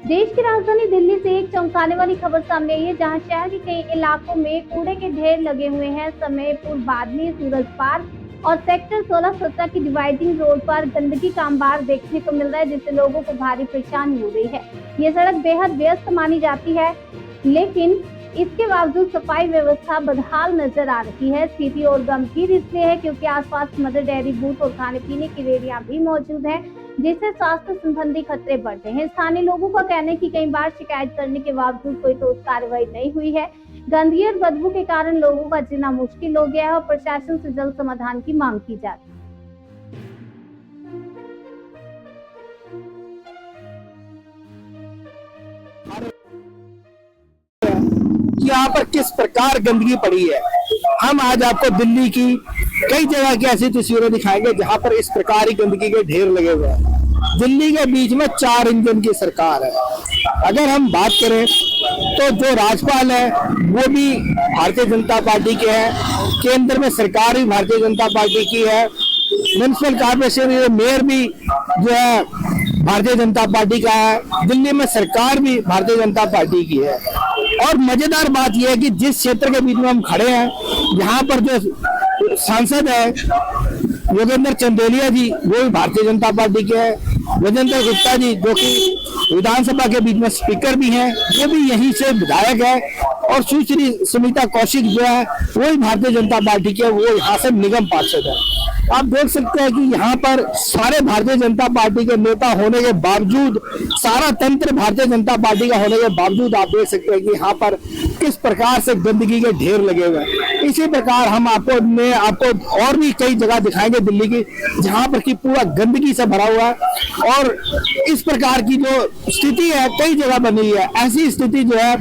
देश की राजधानी दिल्ली से एक चौंकाने वाली खबर सामने आई है, जहां शहर के कई इलाकों में कूड़े के ढेर लगे हुए हैं। समयपुर, बादली, सूरज पार्क और सेक्टर 16-17 की डिवाइडिंग रोड पर गंदगी का अंबार देखने को मिल रहा है, जिससे लोगों को भारी परेशानी हो रही है। ये सड़क बेहद व्यस्त मानी जाती है, लेकिन इसके बावजूद सफाई व्यवस्था बदहाल नजर आ रही है। स्थिति और गंभीर इसलिए है क्योंकि आसपास मदर डेयरी बूथ और खाने पीने की रेहड़ियां भी मौजूद हैं, जिससे स्वास्थ्य संबंधी खतरे बढ़ते हैं। स्थानीय लोगों का कहना है कि कई बार शिकायत करने के बावजूद कोई ठोस कार्रवाई नहीं हुई है। गंदगी और बदबू के कारण लोगों का जीना मुश्किल हो गया है और प्रशासन से जल्द समाधान की मांग की जा रही है। कि यहाँ पर किस प्रकार गंदगी पड़ी है। हम आज आपको दिल्ली की कई जगह की ऐसी तस्वीरें दिखाएंगे जहाँ पर इस प्रकार ही गंदगी के ढेर लगे हुए हैं। दिल्ली के बीच में 4 इंजन की सरकार है। अगर हम बात करें तो जो राज्यपाल है वो भी भारतीय जनता पार्टी के हैं, केंद्र में सरकार भी भारतीय जनता पार्टी की है, म्युनिसिपल कॉर्पोरेशन मेयर भी जो है भारतीय जनता पार्टी का है, दिल्ली में सरकार भी भारतीय जनता पार्टी की है। और मजेदार बात यह है कि जिस क्षेत्र के बीच में हम खड़े हैं, यहाँ पर जो सांसद है योगेंद्र चंदेलिया जी वो भी भारतीय जनता पार्टी के हैं, विजेंद्र गुप्ता जी जो कि विधानसभा के बीच में स्पीकर भी हैं वो भी यहीं से विधायक है, और सुश्री सुनीता कौशिक जो है वो भी भारतीय जनता पार्टी के, वो यहाँ से निगम पार्षद है। आप देख सकते हैं कि यहाँ पर सारे भारतीय जनता पार्टी के नेता होने के बावजूद, सारा तंत्र भारतीय जनता पार्टी का होने के बावजूद आप देख सकते हैं कि यहाँ पर किस प्रकार से गंदगी के ढेर लगे हुए हैं। इसी प्रकार हम आपको और भी कई जगह दिखाएंगे दिल्ली की जहाँ पर कि पूरा गंदगी से भरा हुआ है, और इस प्रकार की जो स्थिति है कई जगह बनी है। ऐसी स्थिति जो है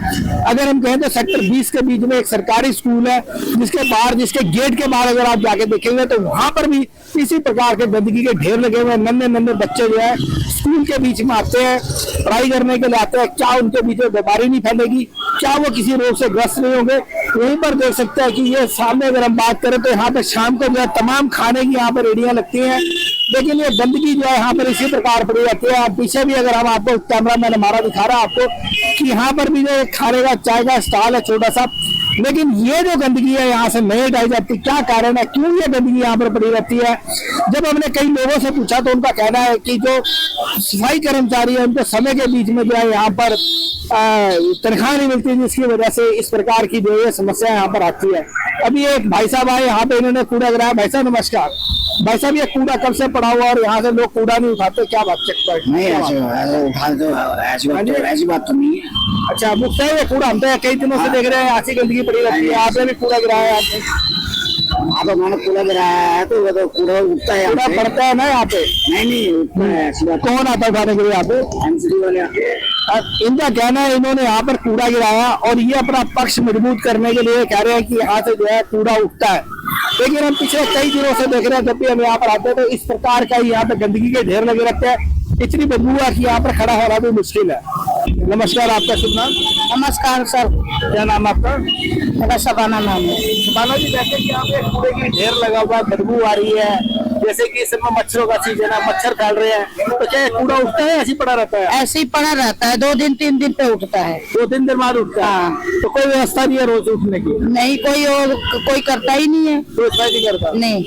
अगर हम कहें तो सेक्टर 20 के बीच में एक सरकारी स्कूल है, जिसके गेट के बाहर अगर आप जाके देखेंगे तो वहां पर भी इसी प्रकार के गंदगी के ढेर लगे हुए हैं। नन्हे बच्चे जो है स्कूल के बीच में आते हैं, पढ़ाई करने के लिए आते हैं, क्या उनके बीच में बीमारी नहीं फैलेगी, क्या वो किसी रोग से ग्रस्त नहीं होंगे। यहीं पर देख सकते हैं कि ये सामने अगर हम बात करें तो यहाँ पे शाम को जो है तमाम खाने की यहाँ पर रेडियां लगती हैं, लेकिन ये गंदगी जो है यहाँ पर इसी प्रकार पड़ी रहती है। पीछे भी अगर हम आपको कैमरा मैन हमारा दिखा रहा है आपको कि यहाँ पर भी जो खाने का चाय का स्टॉल है छोटा सा, लेकिन ये जो गंदगी है यहाँ से नहीं हटाई जाती। क्या कारण है, क्यों ये गंदगी यहाँ पर पड़ी रहती है? जब हमने कई लोगों से पूछा तो उनका कहना है कि जो सफाई कर्मचारी है उनको समय के बीच में जो है यहाँ पर तनख्वाह नहीं मिलती, जिसकी वजह से इस प्रकार की जो है समस्या यहाँ पर आती है। अभी एक भाई साहब आए यहाँ पे, इन्होंने कूड़ा गिराया। भाई साहब नमस्कार। भाई साहब ये कूड़ा कब से पड़ा हुआ और यहाँ से लोग कूड़ा नहीं उठाते, क्या बात नहीं ऐसी बात तो नहीं है। अच्छा मुझसे ये कूड़ा हम तो कई दिनों से देख रहे हैं ऐसी गंदगी पड़ी रहती है, आपने भी कूड़ा गिराया है? आपने मैंने कूड़ा गिराया है तो वो तो कूड़ा उठता है, कूड़ा पड़ता है ना यहाँ पे? नहीं उठता है। ऐसी बात कौन आता है उठाने के लिए यहाँ पे? एमसीडी वाले आते हैं। इनका कहना है इन्होंने यहाँ पर कूड़ा गिराया और ये अपना पक्ष मजबूत करने के लिए कह रहे हैं कि यहाँ से जो है कूड़ा उठता है, लेकिन हम पिछले कई दिनों से देख रहे हैं जब भी हम यहाँ पर आते हैं तो इस प्रकार का यहाँ पे गंदगी के ढेर लगे रहते हैं। इतनी बदबू है कि यहाँ पर खड़ा होना भी मुश्किल है। नमस्कार, आपका शुभ नाम? नमस्कार सर। क्या नाम आपका? मेरा शबाना नाम है। शबाना जी, जैसे कि यहाँ पे कूड़े की ढेर लगा हुआ है, बदबू आ रही है, जैसे कि इस समय मच्छरों का सीजन है, मच्छर फैल रहे हैं, तो क्या कूड़ा उठता है ऐसे ही पड़ा रहता है? ऐसे ही पड़ा रहता है, 2 दिन 3 दिन पे उठता है। 2-3 दिन बाद उठता है? तो कोई व्यवस्था नहीं है रोज उठने की? नहीं, कोई करता ही नहीं है। कोई नहीं करता? नहीं।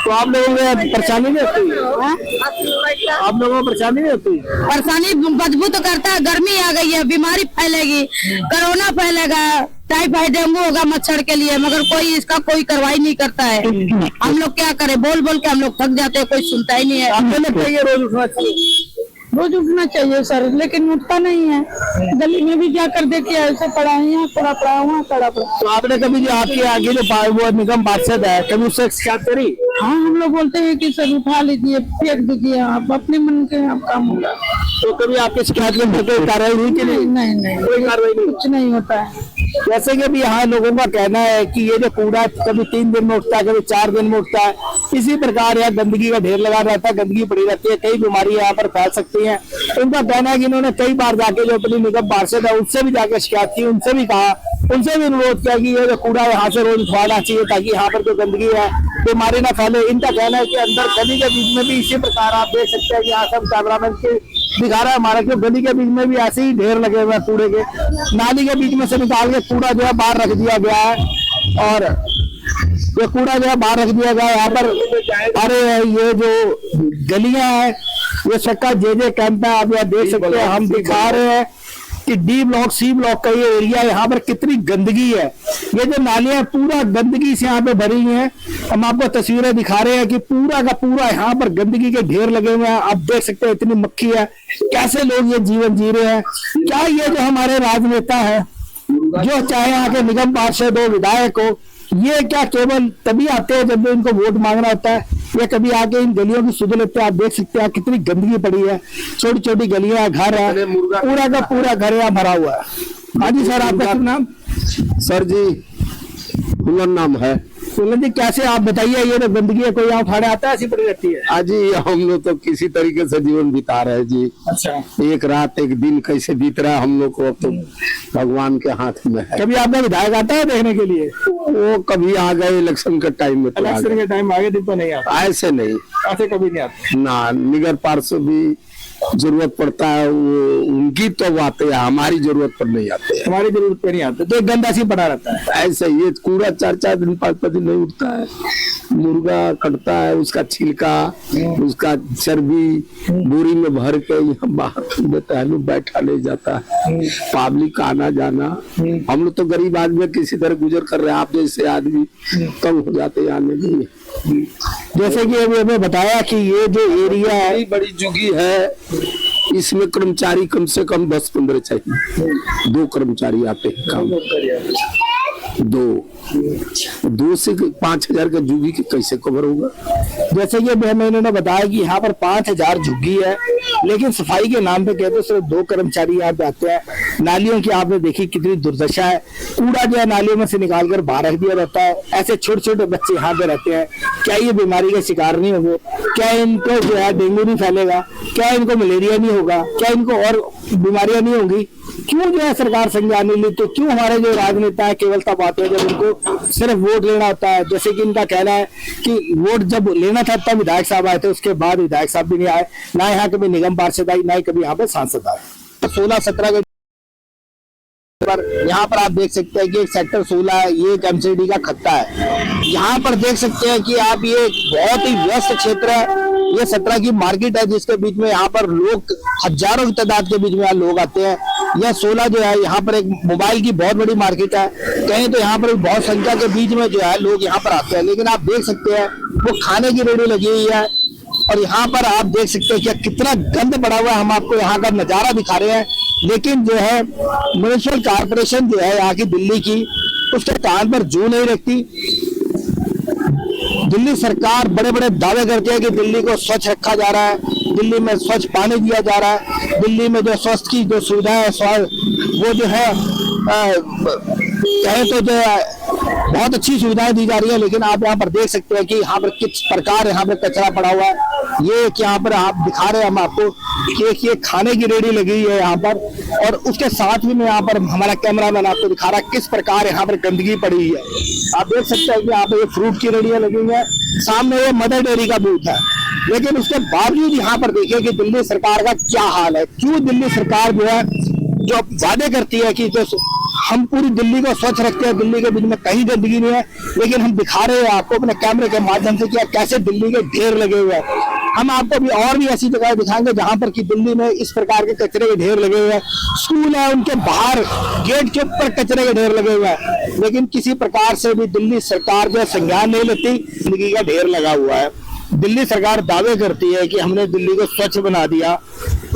तो आप लोगों को परेशानी नहीं होती? आप लोगों को परेशानी नहीं होती? परेशानी बदबू तो करता है, गर्मी आ गई है, बीमारी फैलेगी, कोरोना फैलेगा, टाइफाइड डेंगू होगा मच्छर के लिए, मगर कोई इसका कोई कार्रवाई नहीं करता है। हम लोग क्या करें, बोल बोल के हम लोग थक जाते हैं, कोई सुनता ही नहीं है। आपको लगता है रोज उठना चाहिए? रोज उठना चाहिए सर, लेकिन उठता नहीं है। गली में भी जाकर देखिए ऐसे पड़ा है, यहाँ पड़ा वहाँ पड़ा। तो आपने कभी जो आपके आगे जो वो निगम पार्षद है कभी उससे शिकायत करी? हाँ, हम लोग बोलते हैं कि सर उठा लीजिए, फेंक दीजिए, आप अपने मन के आप काम होगा। तो कभी आपकी शिकायत के कोई कार्रवाई हुई कि नहीं? नहीं, कोई कार्रवाई नहीं, कुछ नहीं होता है। जैसे कि अभी यहाँ लोगों का कहना है कि ये जो कूड़ा कभी 3 दिन में उठता है, कभी 4 दिन में उठता है, इसी प्रकार यहाँ गंदगी का ढेर लगा रहता है, गंदगी पड़ी रहती है, कई बीमारी यहाँ पर फैल सकती हैं। उनका कहना है कि इन्होंने कई बार जाके जो अपनी निगम पार्षद है उनसे भी जाके शिकायत की, उनसे भी कहा, उनसे भी अनुरोध किया कि ये जो कूड़ा यहाँ से रोज उठवाना चाहिए ताकि यहाँ पर जो गंदगी है बीमारी ना फैले। इनका कहना है कि अंदर गली के बीच में भी इसी प्रकार आप देख सकते हैं कि यहाँ सब कैमरामैन की दिखा रहा है हमारा, क्यों गली के बीच में भी ऐसे ही ढेर लगे हुए हैं कूड़े के। नाली के बीच में से निकाल के कूड़ा जो है बाहर रख दिया गया है, और ये कूड़ा जो है बाहर रख दिया गया है यहाँ पर। अरे ये जो गलियां हैं, ये सबका जे कैंप है, आप यहाँ देख सकते हैं। हम दिखा रहे हैं कि डी ब्लॉक सी ब्लॉक का ये एरिया, यहाँ पर कितनी गंदगी है। ये जो नालियां पूरा गंदगी से यहाँ पे भरी हुई हैं। हम आपको तस्वीरें दिखा रहे हैं कि पूरा का पूरा यहाँ पर गंदगी के ढेर लगे हुए हैं। आप देख सकते हैं इतनी मक्खी है, कैसे लोग ये जीवन जी रहे हैं। क्या ये जो हमारे राजनेता है, जो चाहे यहाँ के निगम पार्षद हो, विधायक हो, ये क्या केवल तभी आते हैं जब इनको वोट मांगना होता है, या कभी आके इन गलियों की सुध लेते हैं। आप देख सकते हैं कितनी गंदगी पड़ी है, छोटी छोटी गलियां, घर है, पूरा का पूरा घर यहाँ भरा हुआ है। हाँ जी सर, आपका शुभ नाम? सर जी फुलन नाम है। फुलन जी, कैसे आप बताइए, ये तो गंदगी है, कोई यहाँ उठाने आता है, ऐसी पड़ी रहती है? आज ही हम लोग तो किसी तरीके से जीवन बिता रहे हैं जी। अच्छा, एक रात एक दिन कैसे बीत रहा है हम लोग को, अब तो भगवान के हाथ में है। कभी आपका विधायक आता है देखने के लिए? वो कभी आ गए इलेक्शन के टाइम में, तो इलेक्शन के टाइम आगे दिन तो नहीं आता, ऐसे नहीं, ऐसे कभी नहीं आते ना। निगर पार्षद भी जरूरत पड़ता है, वो उनकी तो बातें है, हमारी जरूरत पर नहीं आते हैं। हमारी जरूरत पे नहीं आते, तो गंदा सी पड़ा रहता है। ऐसे ये कूड़ा 4-4 दिन 5-5 दिन नहीं उठता है। मुर्गा कटता है, उसका छिलका, उसका चर्बी बोरी में भर के यहाँ बाहर देता है, लोग बैठा ले जाता है। पब्लिक आना जाना, हम लोग तो गरीब आदमी किसी तरह गुजर कर रहे हैं, आप जैसे आदमी कम हो जाते आने में। जैसे कि अभी हमें बताया कि ये जो एरिया है, बड़ी जुगी है, इसमें कर्मचारी कम से कम 10-15 चाहिए। 2 कर्मचारी आते हैं काम, 2 से 5,000 का झुग्गी के कैसे कवर होगा? जैसे कि अभी हमें इन्होंने बताया कि यहाँ पर 5,000 झुग्गी है, लेकिन सफाई के नाम पे कहते हैं सिर्फ 2 कर्मचारी यहाँ पे आते हैं। नालियों की आपने देखी कितनी दुर्दशा है, कूड़ा जो है नालियों में से निकाल कर बाहर रख दिया जाता है। ऐसे छोटे छोटे बच्चे यहाँ पे रहते हैं, क्या ये बीमारी का शिकार नहीं होंगे? क्या इनको जो है डेंगू नहीं फैलेगा? क्या इनको मलेरिया नहीं होगा? क्या इनको और बीमारियां नहीं होंगी? क्यों जो है सरकार संज्ञान नहीं ली? तो क्यों हमारे जो राजनेता है केवल तब आते हैं जब उनको सिर्फ वोट लेना होता है? जैसे कि इनका कहना है कि वोट जब लेना था तब विधायक साहब आए थे, उसके बाद विधायक साहब भी नहीं आए, ना यहाँ कभी निगम पार्षद आई, ना ही कभी यहाँ पे सांसद आए। 16-17 के पर यहाँ पर आप देख सकते हैं कि एक सेक्टर 16 है, ये एक एमसीडी का खत्ता है। यहाँ पर देख सकते हैं कि आप ये बहुत ही व्यस्त क्षेत्र है। ये 17 की मार्केट है, जिसके बीच में यहाँ पर लोग हजारों की तादाद के बीच में यहाँ लोग आते हैं। यह 16 जो है यहाँ पर एक मोबाइल की बहुत बड़ी मार्केट है, कहीं तो यहाँ पर बहुत संख्या के बीच में जो है लोग यहाँ पर आते हैं। लेकिन आप देख सकते हैं वो खाने की रेडी लगी हुई है, और यहाँ पर आप देख सकते हैं कि कितना गंद पड़ा हुआ है। हम आपको यहाँ का नजारा दिखा रहे हैं, लेकिन जो है म्युनिसिपल कॉर्पोरेशन जो है यहाँ की दिल्ली की, उसके कान पर जू नहीं रखती। दिल्ली सरकार बड़े बड़े दावे करती है कि दिल्ली को स्वच्छ रखा जा रहा है, दिल्ली में स्वच्छ पानी दिया जा रहा है, दिल्ली में जो स्वास्थ्य की जो सुविधाएं है वो जो है कहें तो जो है बहुत अच्छी सुविधाएं दी जा रही है। लेकिन आप यहाँ पर देख सकते हैं कि यहाँ पर किस प्रकार यहाँ पर कचरा पड़ा हुआ है। ये यहाँ पर आप दिखा रहे हैं हम आपको कि ये खाने की रेडी लगी हुई है यहाँ पर, और उसके साथ भी मैं यहाँ पर हमारा कैमरामैन आपको दिखा रहा है किस प्रकार यहाँ पर गंदगी पड़ी हुई है। आप देख सकते हैं कि यहाँ पर ये फ्रूट की रेडियां लगी हुई है, सामने ये मदर डेयरी का बूथ है। लेकिन उसके बावजूद यहाँ पर देखिए कि दिल्ली सरकार का क्या हाल है। क्यों दिल्ली सरकार जो है जो वादे करती है कि जो हम पूरी दिल्ली को स्वच्छ रखते हैं, दिल्ली के बीच में कहीं गंदगी नहीं है, लेकिन हम दिखा रहे हैं आपको अपने कैमरे के माध्यम से कि कैसे दिल्ली के ढेर लगे हुए हैं। हम आपको भी और भी ऐसी जगह दिखाएंगे जहां पर कि दिल्ली में इस प्रकार के कचरे के ढेर लगे हुए हैं। स्कूल है, उनके बाहर गेट के ऊपर कचरे के ढेर लगे हुए हैं, लेकिन किसी प्रकार से भी दिल्ली सरकार जो संज्ञान नहीं लेती। गंदगी का ढेर लगा हुआ है। दिल्ली सरकार दावे करती है कि हमने दिल्ली को स्वच्छ बना दिया,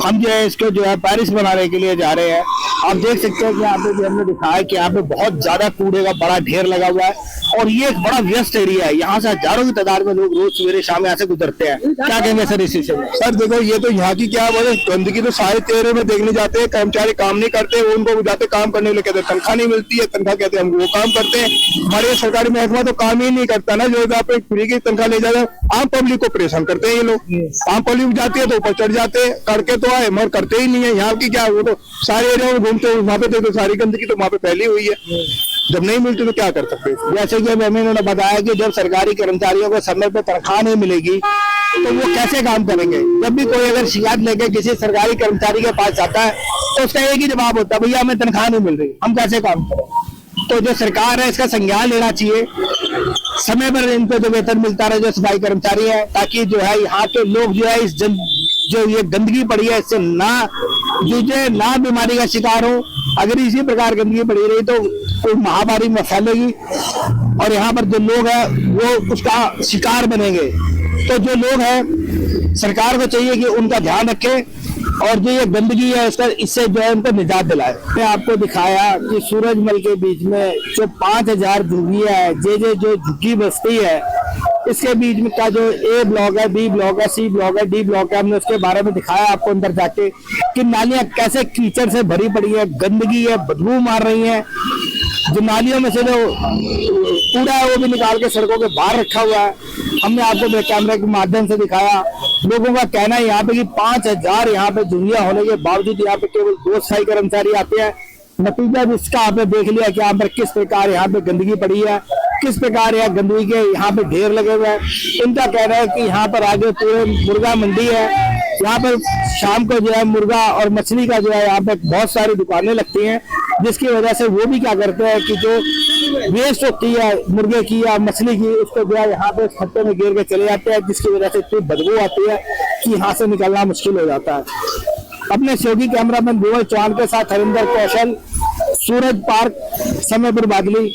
हम जो है इसको जो है पेरिस बनाने के लिए जा रहे हैं। आप देख सकते हैं कि यहाँ पे भी हमने दिखाया कि यहाँ पे बहुत ज्यादा कूड़े का बड़ा ढेर लगा हुआ है, और ये एक बड़ा व्यस्त एरिया है। यहाँ से हजारों की तादाद में लोग रोज सवेरे शाम यहाँ से गुजरते हैं। क्या कहेंगे सर इस विषय में? सर देखो, ये तो यहाँ की क्या वजह, गंदगी तो सारे चेहरे में देखने जाते हैं, कर्मचारी काम नहीं करते, उनको जाते काम करने के लिए कहते हैं तनख्वाह नहीं मिलती है, तनख्वाह कहते हैं हम वो काम करते हैं। हमारे सरकारी महकमा तो काम ही नहीं करता ना, जो आप फ्री की तनख्वाह ले जाते, आम पब्लिक को परेशान करते हैं ये लोग। आम पब्लिक जाती है तो ऊपर चढ़ जाते हैं, करके तो आए मगर करते ही नहीं है। यहाँ की क्या, वो तो सारे एरिया में घूमते हैं, वहाँ पे तो सारी गंदगी तो वहाँ पे फैली हुई है। जब नहीं मिलती तो क्या कर सकते हैं? जैसे कि हमें इन्होंने बताया कि जब सरकारी कर्मचारियों को समय पे तनख्वाह नहीं मिलेगी तो वो कैसे काम करेंगे। जब भी कोई अगर शिकायत लेके किसी सरकारी कर्मचारी के पास जाता है तो उसका एक ही जवाब होता है, भैया हमें तनख्वाह नहीं मिल रही, हम कैसे काम करें। तो जो सरकार है इसका संज्ञान लेना चाहिए, समय पर इनको जो वेतन मिलता रहे जो सफाई कर्मचारी है, ताकि जो है यहाँ के लोग जो है इस जो ये गंदगी पड़ी है इससे ना जूझे, ना बीमारी का शिकार हो। अगर इसी प्रकार गंदगी पड़ी रही तो कोई महामारी में फैलेगी और यहाँ पर जो लोग हैं वो उसका शिकार बनेंगे। तो जो लोग हैं सरकार को चाहिए कि उनका ध्यान रखे और जो ये गंदगी है इससे जो है उनको निजात दिलाए। मैं आपको दिखाया कि सूरजमल के बीच में जो 5000 झुग्गियां है, जो झुग्गी बस्ती है, इसके बीच में का जो ए ब्लॉक है, बी ब्लॉक है, सी ब्लॉक है, डी ब्लॉक है, हमने उसके बारे में दिखाया आपको अंदर जाके कि नालियां कैसे कीचड़ से भरी पड़ी है, गंदगी है, बदबू मार रही है। जो नालियों में से जो कूड़ा है वो भी निकाल के सड़कों के बाहर रखा हुआ है। हमने आपको कैमरे के माध्यम से दिखाया। लोगों का कहना है यहाँ पे कि 5000 यहाँ पे झुग्गियां होने के बावजूद यहाँ पे केवल 2 सफाई कर्मचारी आते हैं। नतीजा जिसका आपने देख लिया कि यहाँ पर किस प्रकार यहाँ पे गंदगी पड़ी है, किस प्रकार यहाँ गंदगी के यहाँ पे ढेर लगे हुए हैं। इनका कहना है कि यहाँ पर आगे पूरे मुर्गा मंडी है, यहाँ पर शाम को जो है मुर्गा और मछली का जो है यहाँ पे बहुत सारी दुकानें लगती हैं, जिसकी वजह से वो भी क्या करते हैं कि जो वेस्ट होती है मुर्गे की या मछली की उसको जो है यहाँ पे खत्ते में गिर के चले जाते हैं, जिसकी वजह से इतनी बदबू आती है कि यहाँ से निकलना मुश्किल हो जाता है। अपने सहयोगी कैमरामैन भुवन चौहान के साथ हरिंदर कौशल, सूरज पार्क, समयपुर बादली।